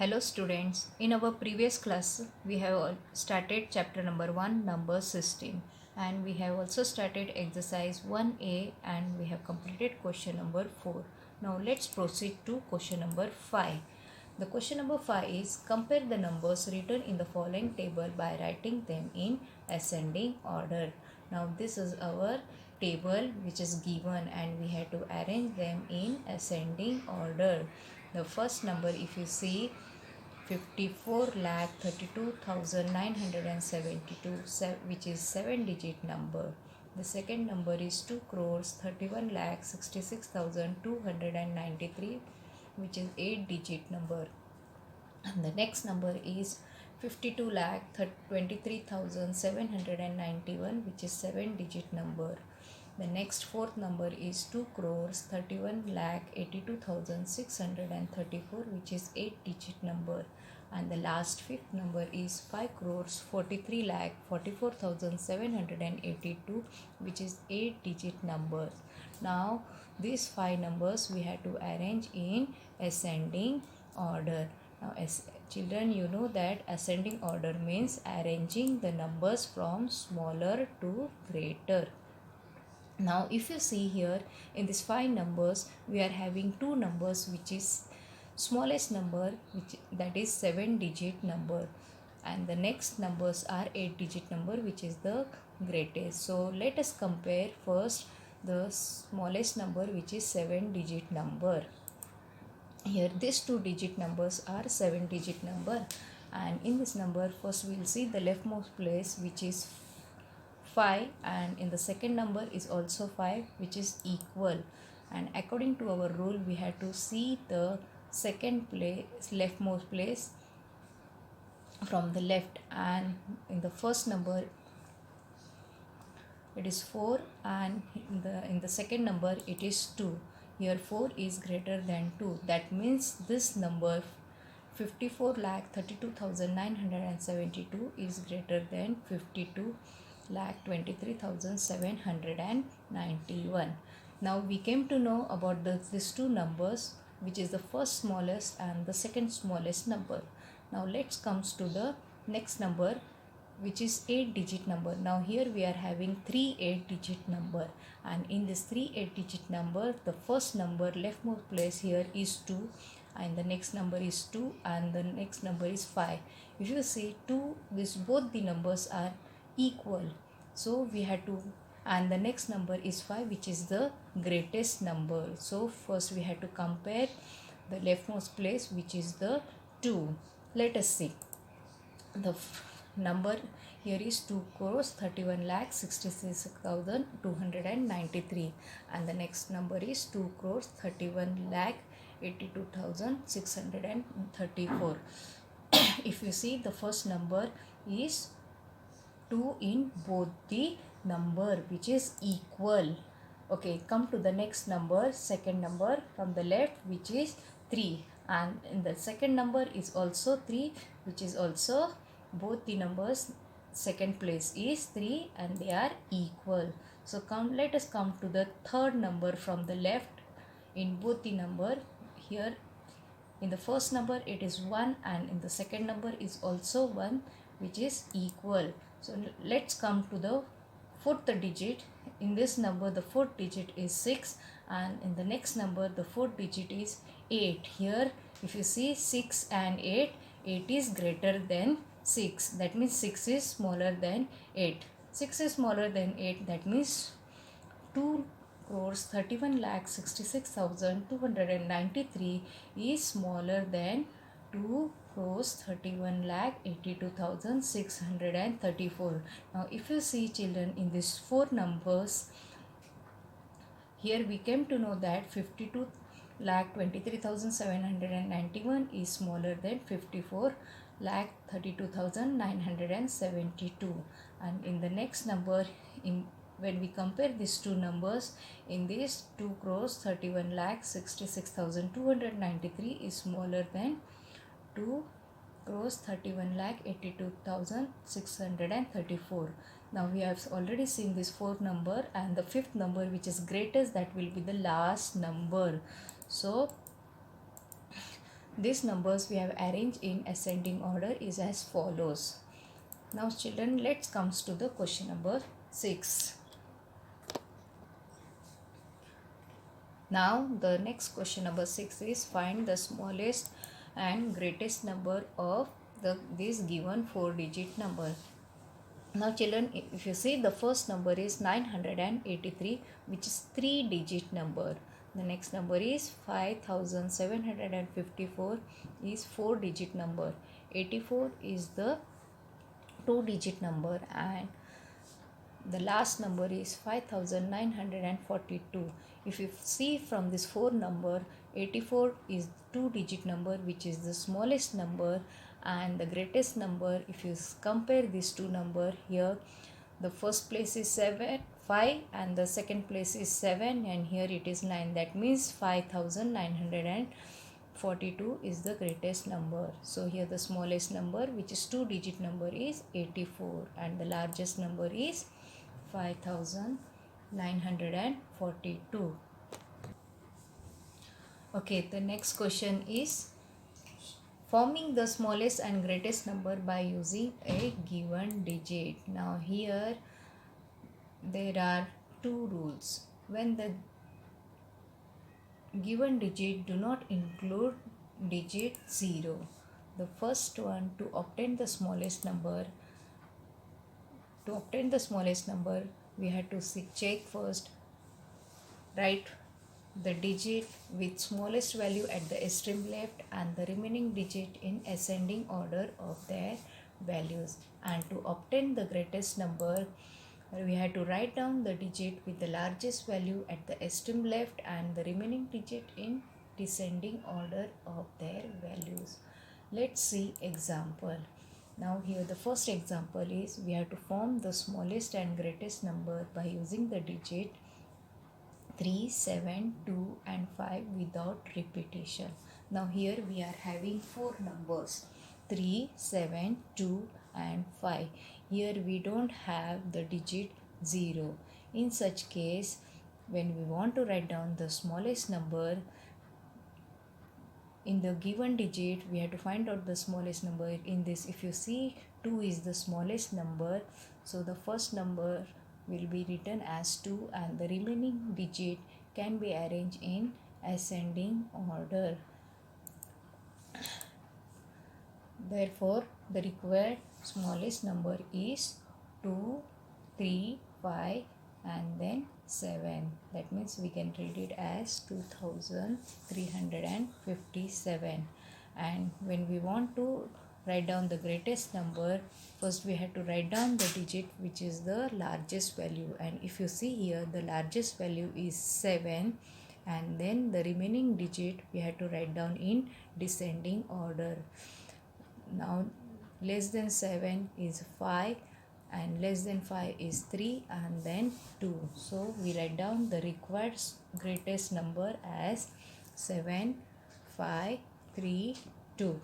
Hello students, in our previous class we have started chapter number 1 number system, and we have also started exercise 1a and we have completed question number 4. Now let's proceed to question number 5. The question number 5 is compare the numbers written in the following table by writing them in ascending order. Now this is our table which is given and we have to arrange them in ascending order. The first number, if you see, 54,32,972, which is 7-digit number. The second number is 2,31,66,293, which is 8-digit number. And the next number is 52,23,791, which is 7-digit number. The next fourth number is 2,31,82,634, which is 8-digit number. And the last fifth number is 5,43,44,782, which is 8-digit number. Now these 5 numbers we have to arrange in ascending order. Now as children, you know that ascending order means arranging the numbers from smaller to greater. Now if you see here in these 5 numbers, we are having 2 numbers which is smallest number, which that is 7-digit number, and the next numbers are 8-digit number, which is the greatest. So let us compare first the smallest number, which is 7-digit number. Here these 2-digit numbers are 7-digit number, and in this number first we will see the leftmost place, which is 5, and in the second number is also 5, which is equal. And according to our rule, we have to see the second place, leftmost place from the left, and in the first number it is 4, and in the second number it is 2. Here 4 is greater than 2. That means this number 54,32,972 is greater than 52,23,791. Now we came to know about these 2 numbers, which is the first smallest and the second smallest number. Now let's comes to the next number, which is 8-digit number. Now here we are having 3 8-digit number, and in this 3 8-digit number, the first number leftmost place here is 2, and the next number is 2, and the next number is 5. If you see 2, both the numbers are equal, so we had to, and the next number is 5, which is the greatest number. So first we had to compare the leftmost place, which is the 2. Let us see. The number here is 2,31,66,293, and the next number is 2,31,82,634. If you see, the first number is 2 in both the number, which is equal. Okay, come to the next number, second number from the left, which is 3, and in the second number is also 3, which is also both the numbers second place is 3 and they are equal. So let us come to the third number from the left in both the number. Here in the first number it is 1, and in the second number is also 1, which is equal. So let's come to the fourth digit. In this number the fourth digit is 6, and in the next number the fourth digit is 8. Here if you see 6 and 8, 8 is greater than 6. That means 6 is smaller than 8. 6 is smaller than 8. That means 2,31,66,293 is smaller than 2,31,82,634. Now if you see, children, in these 4 numbers, here we came to know that 52,23,791 is smaller than 54,32,972. And in the next number, when we compare these 2 numbers, in this 2,31,66,293 is smaller than 2,31,82,634. Now we have already seen this 4th number, and the 5th number, which is greatest, that will be the last number. So these numbers we have arranged in ascending order is as follows. Now children, let's comes to the question number 6. Now the next question number 6 is find the smallest and greatest number of this given 4-digit number. Now children, if you see, the first number is 983, which is 3-digit number. The next number is 5754 is 4-digit number. 84 is the 2-digit number, and the last number is 5942. If you see from this 4 number, 84 is 2-digit number, which is the smallest number, and the greatest number. If you compare these two number here, the first place is 5 and the second place is 7, and here it is 9. That means 5942 is the greatest number. So here the smallest number, which is 2-digit number, is 84, and the largest number is 5942. Okay, the next question is forming the smallest and greatest number by using a given digit. Now here there are two rules. When the given digit do not include digit 0, the first one, to obtain the smallest number, we had to check first, write the digit with smallest value at the extreme left and the remaining digit in ascending order of their values. And to obtain the greatest number, we had to write down the digit with the largest value at the extreme left and the remaining digit in descending order of their values. Let's see example. Now here the first example is we have to form the smallest and greatest number by using the digit 3, 7, 2 and 5 without repetition. Now here we are having 4 numbers, 3, 7, 2 and 5. Here we don't have the digit 0. In such case, when we want to write down the smallest number in the given digit, we have to find out the smallest number. In this, if you see, 2 is the smallest number, so the first number will be written as 2 and the remaining digit can be arranged in ascending order. Therefore, the required smallest number is 2, 3, 5 and then 7. That means we can read it as 2357. And when we want to write down the greatest number, first we have to write down the digit which is the largest value, and if you see here, the largest value is 7, and then the remaining digit we have to write down in descending order. Now less than 7 is 5 and less than 5 is 3 and then 2. So we write down the required greatest number as 7, 5, 3, 2.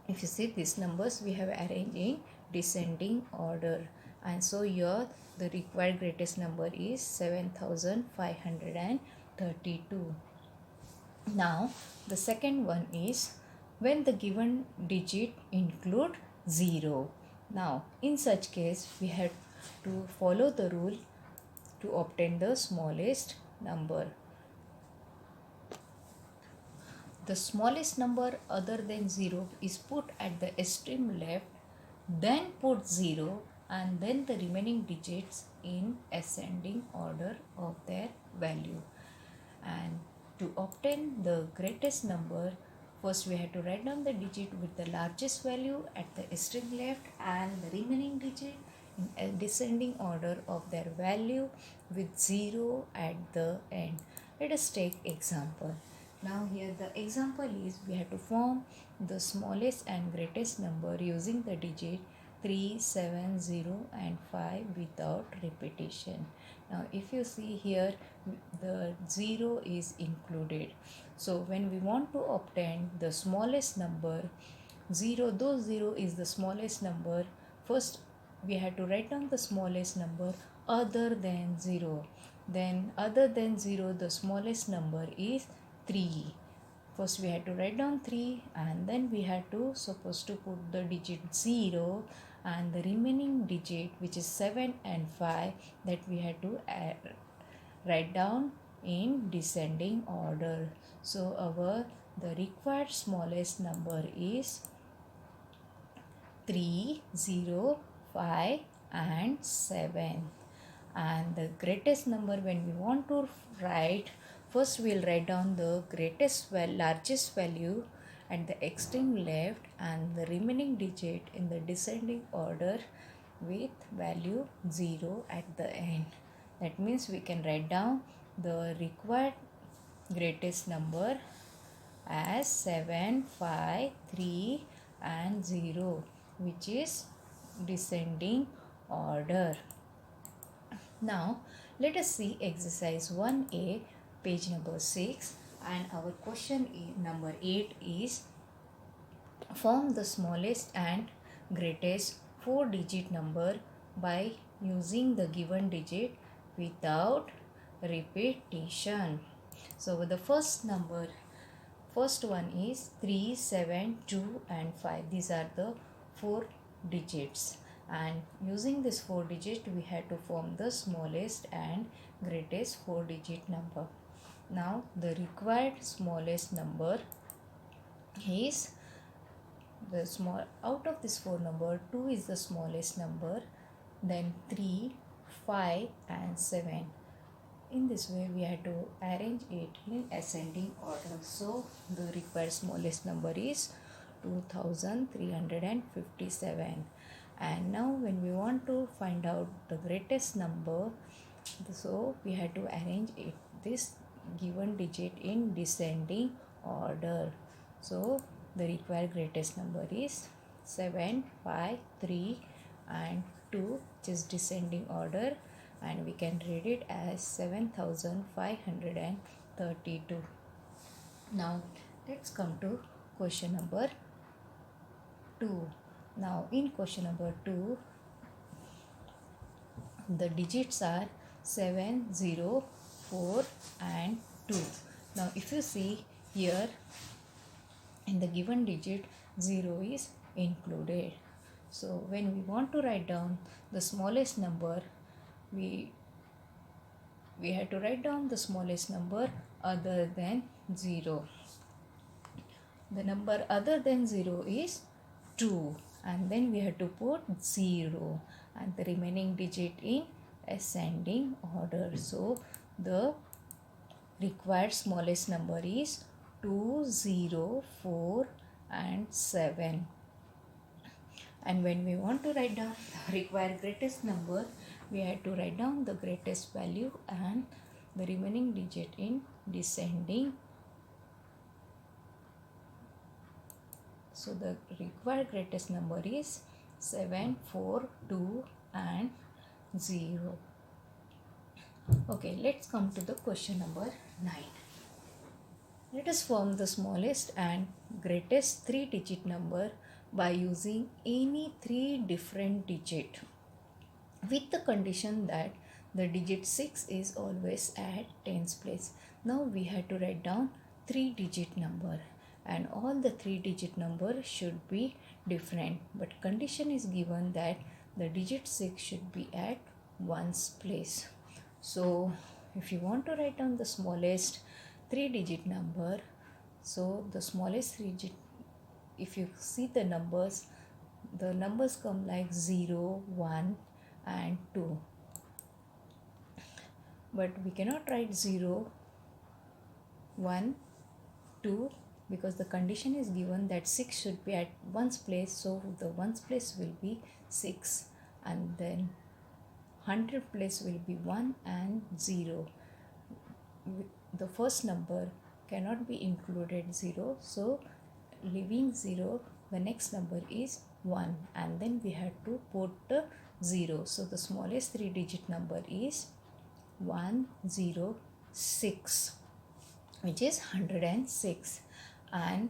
If you see, these numbers we have arranged in descending order, and so here the required greatest number is 7532. Now the second one is when the given digit include 0. Now in such case we have to follow the rule to obtain the smallest number. The smallest number other than 0 is put at the extreme left, then put 0 and then the remaining digits in ascending order of their value. And to obtain the greatest number, first we have to write down the digit with the largest value at the extreme left and the remaining digit in a descending order of their value with 0 at the end. Let us take example. Now here the example is we have to form the smallest and greatest number using the digit 3, 7, 0 and 5 without repetition. Now if you see here, the 0 is included. So when we want to obtain the smallest number, 0, though 0 is the smallest number, first we have to write down the smallest number other than 0. Then other than 0, the smallest number is 3. first we had to write down 3 and then we had to supposed to put the digit 0 and the remaining digit which is 7 and 5 that we had to write down in descending order. So the required smallest number is 3, 0, 5 and 7. And the greatest number, when we want to write, first we'll write down the largest value at the extreme left and the remaining digit in the descending order with value 0 at the end. That means we can write down the required greatest number as 7, 5, 3 and 0, which is descending order. Now let us see exercise 1A, page number 6, and our question number 8 is form the smallest and greatest 4-digit number by using the given digit without repetition. So the first one is 3, 7, 2 and 5. These are the 4 digits, and using this 4 digit we had to form the smallest and greatest 4-digit number. Now the required smallest number is out of this 4 number, 2 is the smallest number, then 3, 5 and 7. In this way we had to arrange it in ascending order. So the required smallest number is 2357. And now when we want to find out the greatest number, so we had to arrange this given digit in descending order. So the required greatest number is 7, 5, 3 and 2, which is descending order, and we can read it as 7532. Now let's come to question number 2. Now in question number 2, the digits are 7, 0, 4 and 2. Now if you see here, in the given digit 0 is included. So when we want to write down the smallest number, we had to write down the smallest number other than 0. The number other than 0 is 2, and then we have to put 0 and the remaining digit in ascending order. So the required smallest number is 2, 0, 4 and 7. And when we want to write down the required greatest number, we had to write down the greatest value and the remaining digit in descending. So the required greatest number is 7, 4, 2 and 0. Okay, let's come to the question number 9. Let us form the smallest and greatest 3-digit number by using any 3 different digit, with the condition that the digit 6 is always at tens place. Now we have to write down 3-digit number, and all the 3-digit number should be different, but condition is given that the digit 6 should be at ones place. So if you want to write down the smallest 3-digit number, so the smallest 3-digit, if you see the numbers come like 0, 1 and 2, but we cannot write 0, 1, 2 because the condition is given that 6 should be at ones place. So the ones place will be 6, and then 100 place will be 1 and 0. The first number cannot be included 0, so leaving 0, the next number is 1, and then we have to put the 0. So the smallest 3-digit number is 106, which is 106, and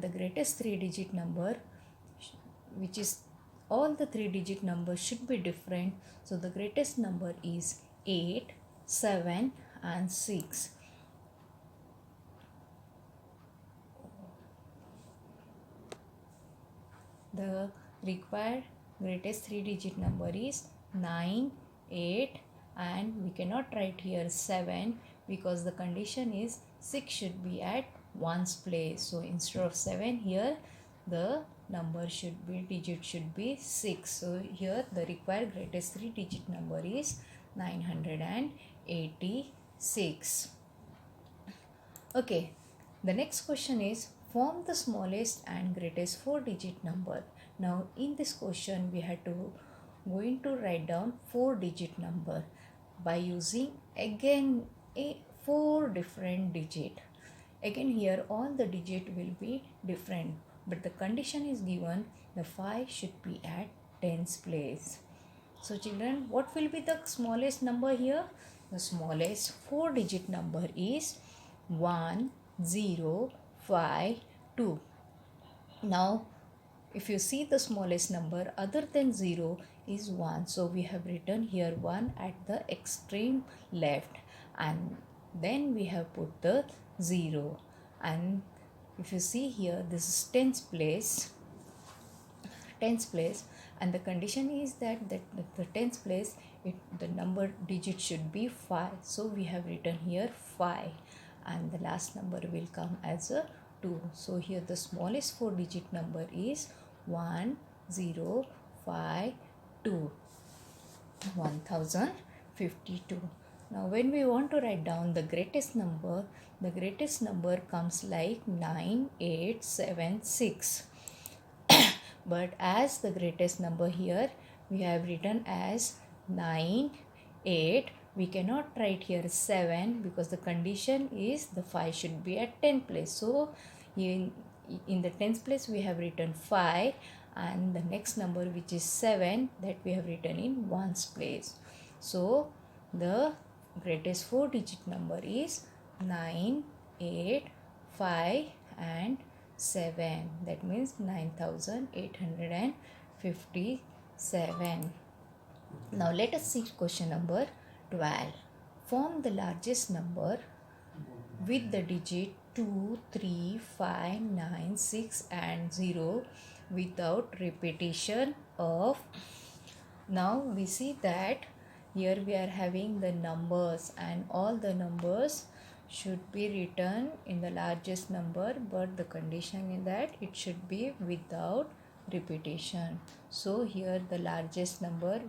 the greatest 3-digit number, which is all the 3-digit numbers should be different. So the greatest number is 8, 7 and 6. the required greatest 3-digit number is 9, 8, and we cannot write here 7 because the condition is 6 should be at ones place. So instead of 7 here the number should be, digit should be 6. So here the required greatest 3-digit number is 986. Okay, the next question is form the smallest and greatest 4-digit number. Now in this question we had to going to write down 4-digit number by using again a 4 different digit. Again here all the digit will be different, but the condition is given the 5 should be at tens place. So children, what will be the smallest number here? The smallest 4-digit number is 1052. Now if you see the smallest number other than 0 is 1. So we have written here 1 at the extreme left, and then we have put the 0. And if you see here this is tens place, and the condition is that the tens place the number digit should be 5. So we have written here 5, and the last number will come as a 2. So here the smallest 4-digit number is 1052. 1052. Now when we want to write down the greatest number comes like 9876. But as the greatest number here we have written as 9, 8. We cannot write here 7 because the condition is the 5 should be at 10 place. So in the 10th place we have written 5, and the next number which is 7 that we have written in ones place. So the greatest 4-digit number is 9, 8, 5 and 7. That means 9857. Now let us see question number 12. Form the largest number with the digit 2, 3, 5, 9, 6 and 0 without repetition of. Now we see that here we are having the numbers, and all the numbers should be written in the largest number, but the condition is that it should be without repetition. So here the largest number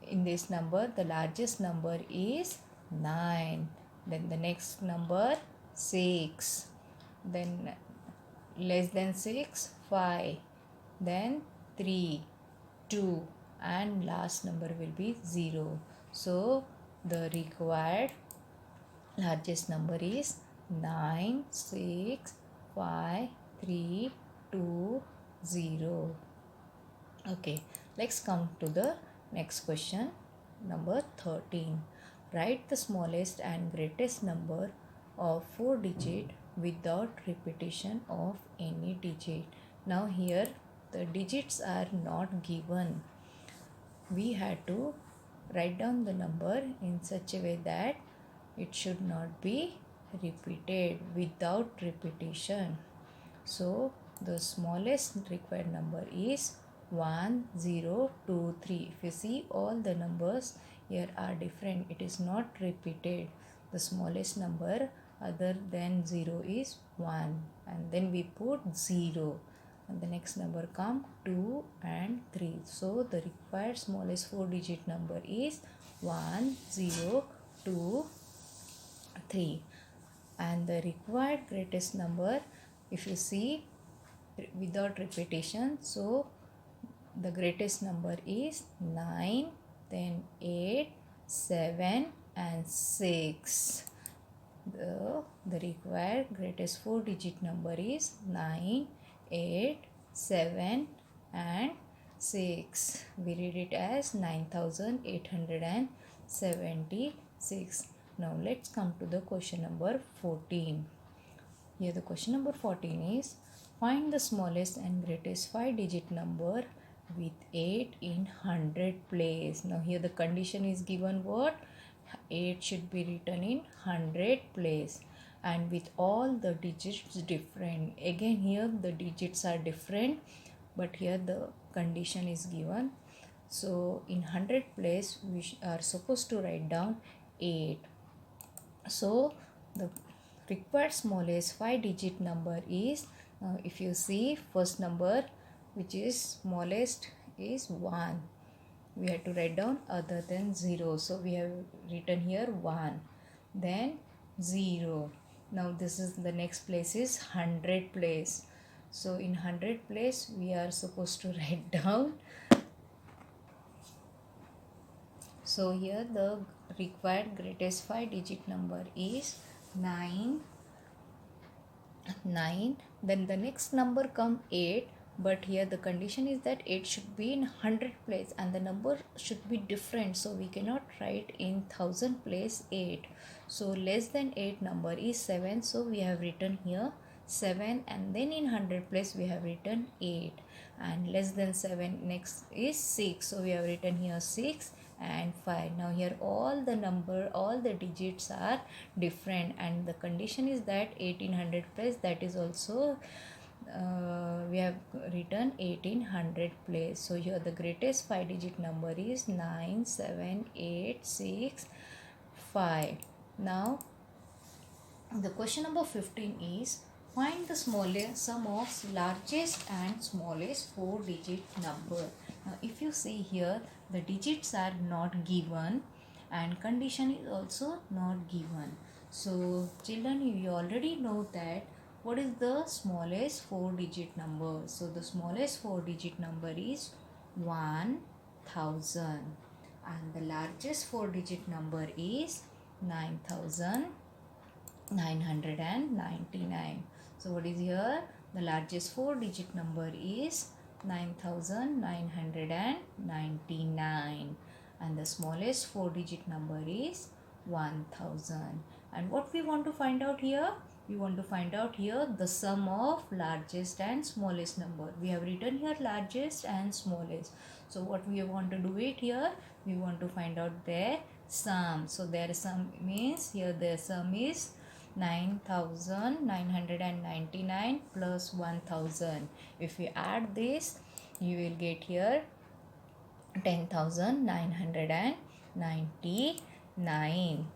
in this number, the largest number is 9. Then the next number 6. Then less than 6 5. Then 3 2, and last number will be 0. So the required largest number is 9 6 5 3 2 0. Okay, let's come to the next question number 13. Write the smallest and greatest number of 4 digit without repetition of any digit. Now here the digits are not given. We had to write down the number in such a way that it should not be repeated without repetition. So the smallest required number is 1023. If you see all the numbers here are different, it is not repeated. The smallest number other than 0 is 1, and then we put 0, and the next number come 2 and 3. So the required smallest 4-digit number is 1023, and the required greatest number, if you see without repetition, so the greatest number is 9, then 8, 7 and 6. The required greatest 4-digit number is 9, 8, 7 and 6. We read it as 9876. Now let's come to the question number 14. Here the question number 14 is find the smallest and greatest 5-digit number with 8 in 100 place. Now here the condition is given what? 8 should be written in 100 place, and with all the digits different. Again here the digits are different, but here the condition is given. So in 100 place we are supposed to write down 8. So the required smallest 5 digit number is, if you see first number which is smallest is 1. We have to write down other than 0, so we have written here 1, then 0. Now this is the next place is 100 place. So in 100 place we are supposed to write down. So here the required greatest 5 digit number is 9. Then the next number come 8, but here the condition is that 8 should be in 100 place and the number should be different, so we cannot write in 1000 place 8. So less than 8 number is 7, so we have written here 7, and then in 100 place we have written 8, and less than 7 next is 6, so we have written here 6 and 5. Now here all the digits are different, and the condition is that 1800 place, that is also we have written 1800 place. So here the greatest 5 digit number is 9 7 8 6 5. Now the question number 15 is, find the smallest sum of largest and smallest 4 digit number. Now if you see here the digits are not given and condition is also not given. So children, you already know that what is the smallest 4 digit number. So the smallest 4 digit number is 1000, and the largest 4 digit number is 9999. So what is here? The largest 4 digit number is 9999, and the smallest 4 digit number is 1000. And what we want to find out here? We want to find out here the sum of largest and smallest number. We have written here largest and smallest. So what we want to do it here? We want to find out their sum. So their sum means here their sum is 9999 plus 1000. If you add this, you will get here 10,999.